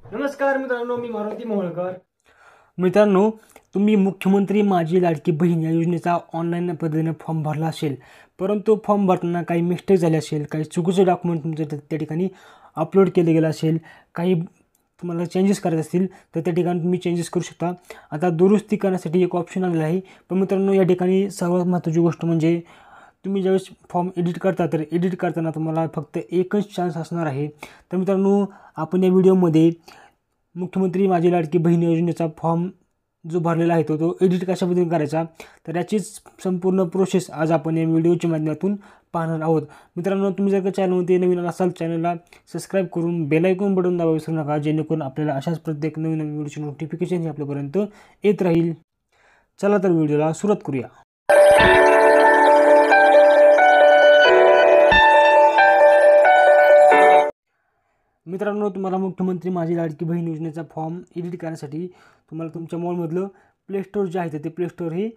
नमस्कार मित्रांनो, मी मारुती मोहोळकर. मित्रांनो, तुम्ही मुख्यमंत्री माझी लाडकी बहीण या योजनेचा ऑनलाईन पद्धतीने फॉर्म भरला असेल, परंतु फॉर्म भरताना काही मिस्टेक झाले असेल, काही चुकीचे डॉक्युमेंट तुमच्या त्या ठिकाणी अपलोड केले गेले असेल, काही तुम्हाला चेंजेस करायचे असतील तर त्या ठिकाणी तुम्ही चेंजेस करू शकता. आता दुरुस्ती करण्यासाठी एक ऑप्शन आलेला आहे. पण मित्रांनो, या ठिकाणी सर्वात महत्त्वाची गोष्ट म्हणजे तुम्ही ज्यावेळेस फॉर्म एडिट करता तर एडिट करताना तुम्हाला फक्त एकच चान्स असणार आहे. तर मित्रांनो, आपण या व्हिडिओमध्ये मुख्यमंत्री माझी लाडकी बहीण योजनेचा फॉर्म जो भरलेला आहे तो एडिट कशा पद्धतीने करायचा, तर याचीच संपूर्ण प्रोसेस आज आपण या व्हिडिओच्या माध्यमातून पाहणार आहोत. मित्रांनो, तुम्ही जर का चॅनलमध्ये नवीन असाल चॅनलला सबस्क्राईब करून बेल आयकॉन बटन दाबायला विसरू नका, जेणेकरून आपल्याला अशाच प्रत्येक नवीन नवीन व्हिडिओची नोटिफिकेशन हे आपल्यापर्यंत येत राहील. चला तर व्हिडिओला सुरुवात करूया. मित्रांनो, तुम्हाला मुख्यमंत्री माझी लाडकी बहीण योजनेचा फॉर्म एडिट करण्यासाठी तुम्हाला तुमच्या मोबाईलमधलं प्ले स्टोअर जे आहे तर ते प्ले स्टोअर हे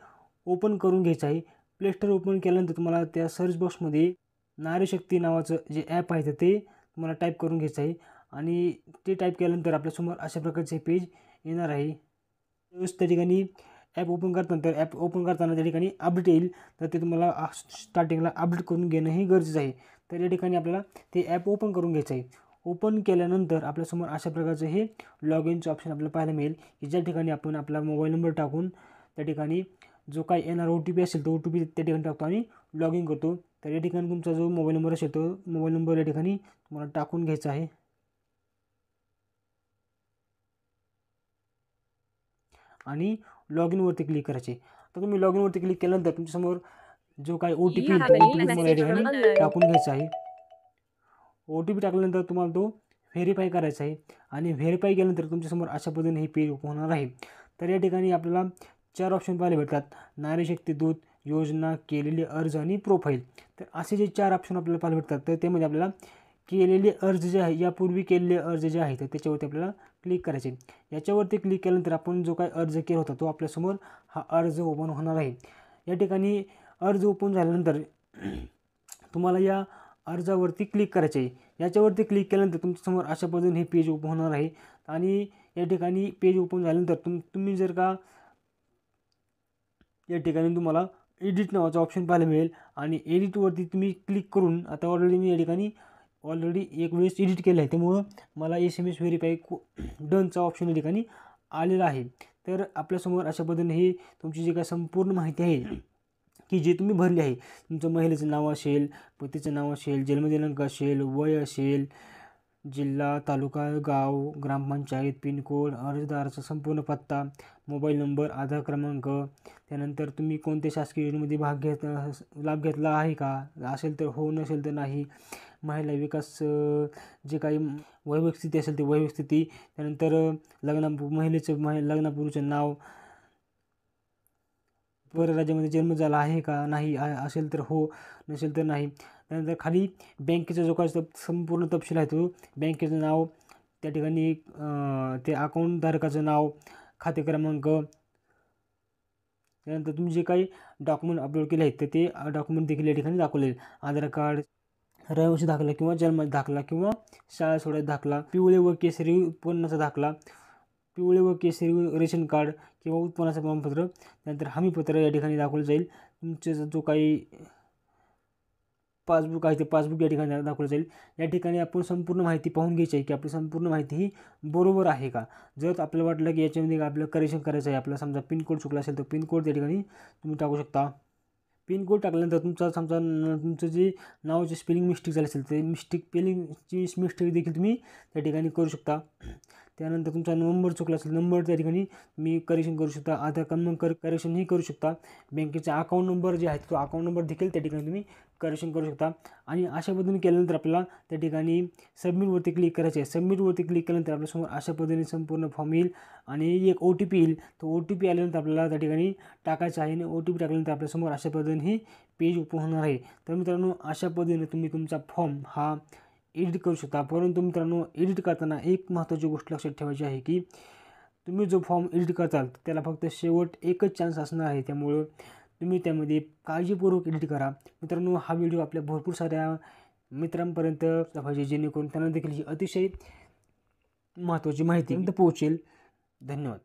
ओपन करून घ्यायचं आहे. प्ले स्टोअर ओपन केल्यानंतर तुम्हाला त्या सर्च बॉक्समध्ये नारी शक्ती नावाचं जे ॲप आहे तर ते तुम्हाला टाईप करून घ्यायचं आहे. आणि ते टाईप केल्यानंतर आपल्यासमोर अशा प्रकारचे पेज येणार आहे. त्या ठिकाणी ॲप ओपन करताना त्या ठिकाणी अपडेट येईल, तर ते तुम्हाला स्टार्टिंगला अपडेट करून घेणं हे गरजेचं आहे. तर या ठिकाणी आपल्याला ते ॲप ओपन करून घ्यायचं आहे. ओपन केल्यानंतर आपल्यासमोर अशा प्रकारचं हे लॉग इनचं ऑप्शन आपल्याला पाहायला मिळेल, की ज्या ठिकाणी आपण आपला मोबाईल नंबर टाकून त्या ठिकाणी जो काही येणार OTP असेल तो OTP त्या ठिकाणी टाकतो आणि लॉग इन करतो. तर या ठिकाणी तुमचा जो मोबाईल नंबर असेल तो मोबाईल नंबर या ठिकाणी तुम्हाला टाकून घ्यायचा आहे. आणि लॉग इनवरती क्लिक करायचे. तर तुम्ही लॉग इनवरती क्लिक केल्यानंतर तुमच्यासमोर जो काही OTP येईल तो OTP तुम्हाला या ठिकाणी टाकून घ्यायचा आहे. OTP टाकल्यानंतर तुम्हाला तो व्हेरीफाय करायचा आहे. आणि व्हेरीफाय केल्यानंतर तुमच्यासमोर अशा पद्धतीने हे पेज ओपन होणार आहे. तर या ठिकाणी आपल्याला 4 ऑप्शन पाहायला भेटतात: नारी शक्ती दूत, योजना, केलेले अर्ज आणि प्रोफाईल. तर असे जे 4 ऑप्शन आपल्याला पाहायला भेटतात, तर त्यामध्ये आपल्याला केलेले अर्ज जे आहे, यापूर्वी केलेले अर्ज जे आहेत तर त्याच्यावरती आपल्याला क्लिक करायचे. याच्यावरती क्लिक केल्यानंतर आपण जो काही अर्ज केला होता तो आपल्यासमोर हा अर्ज ओपन होणार आहे. या ठिकाणी अर्ज ओपन झाल्यानंतर तुम्हाला या अर्जावरती क्लिक करायचे आहे. याच्यावरती क्लिक केल्यानंतर तुमच्यासमोर अशा पद्धतीने हे पेज ओपन होणार आहे. आणि या ठिकाणी पेज ओपन झाल्यानंतर तुम्ही जर का या ठिकाणी तुम्हाला एडिट नावाचा ऑप्शन पाहायला मिळेल. आणि एडिटवरती तुम्ही क्लिक करून, आता ऑलरेडी मी या ठिकाणी एक वेळेस एडिट केलं आहे, त्यामुळं मला SMS व्हेरीफाय डनचा ऑप्शन या ठिकाणी आलेला आहे. तर आपल्यासमोर अशा पद्धतीने ही तुमची जी काही संपूर्ण माहिती आहे की जे तुम्ही भरली आहे, तुमचं महिलेचं नाव असेल, पतीचं नाव असेल, जन्मदिनांक असेल, वय असेल, जिल्हा, तालुका, गाव, ग्रामपंचायत, पिनकोड, अर्जदाराचा संपूर्ण पत्ता, मोबाईल नंबर, आधार क्रमांक, त्यानंतर तुम्ही कोणत्या शासकीय योजनेमध्ये लाभ घेतला आहे का, असेल तर हो, नसेल तर नाही, महिला विकास जे काही वैवाहिक स्थिती असेल ते वैवाहिक स्थिती, त्यानंतर लग्नापूर्वीचं नाव, परराज्यामध्ये जन्म झाला आहे का नाही, असेल तर हो, नसेल तर नाही. त्यानंतर खाली बँकेचा जो काही संपूर्ण तपशील आहे तो बँकेचं नाव, त्या ठिकाणी ते अकाउंटधारकाचं नाव, खाते क्रमांक, त्यानंतर तुम्ही जे काही डॉक्युमेंट अपलोड केले आहेत तर ते डॉक्युमेंट देखील या ठिकाणी दाखवले. आधार कार्ड, रहिवासी दाखला किंवा जन्म दाखला किंवा शाळा सोडायचा दाखला, पिवळे व केसरी उत्पन्नाचा दाखला, पिवळे व केसरी रेशन कार्ड किंवा उत्पन्नाचं प्रमाणपत्र, त्यानंतर हमीपत्र या ठिकाणी दाखवलं जाईल. तुमचे जो काही पासबुक आहे ते पासबुक या ठिकाणी दाखवलं जाईल. या ठिकाणी आपण संपूर्ण माहिती पाहून घ्यायची आहे की आपली संपूर्ण माहिती ही बरोबर आहे का. जर आपल्याला वाटलं की याच्यामध्ये आपल्याला करेक्शन करायचं आहे, आपल्याला समजा पिनकोड चुकला असेल तर पिनकोड त्या ठिकाणी तुम्ही टाकू शकता. पिनकोड टाकल्यानंतर तुमचं जे नावाचे स्पेलिंग मिस्टेक झाली असेल ते स्पेलिंगची मिस्टेक देखील तुम्ही त्या ठिकाणी करू शकता. त्यानंतर तुमचा नंबर चुकला असेल, नंबर त्या ठिकाणी तुम्ही करेक्शन करू शकता. आधार क्रमांक करेक्शनही करू शकता. बँकेचा अकाउंट नंबर जे आहे तो अकाउंट नंबर देखील त्या ठिकाणी तुम्ही करेक्शन करू शकता. आणि अशा पद्धतीने केल्यानंतर आपल्याला त्या ठिकाणी सबमिटवरती क्लिक करायचे आहे. सबमिटवरती क्लिक केल्यानंतर आपल्यासमोर अशा पद्धतीने संपूर्ण फॉर्म येईल आणि एक OTP येईल. तो OTP आल्यानंतर आपल्याला त्या ठिकाणी टाकायचा आहे आणि OTP टाकल्यानंतर आपल्यासमोर अशा पद्धतीने ही पेज ओपन होणार आहे. तर मित्रांनो, अशा पद्धतीने तुम्ही तुमचा फॉर्म हा एडिट करू शकता. परंतु मित्रांनो, एडिट करताना एक महत्त्वाची गोष्ट लक्षात ठेवायची आहे की तुम्ही जो फॉर्म एडिट करताल त्याला फक्त शेवट एकच चान्स असणार आहे. त्यामुळं तुम्ही त्यामध्ये काळजीपूर्वक एडिट करा. मित्रांनो, हा व्हिडिओ आपल्या भरपूर साऱ्या मित्रांपर्यंत पाहिजे, जेणेकरून त्यांना देखील ही अतिशय महत्त्वाची माहिती पोहोचेल. धन्यवाद.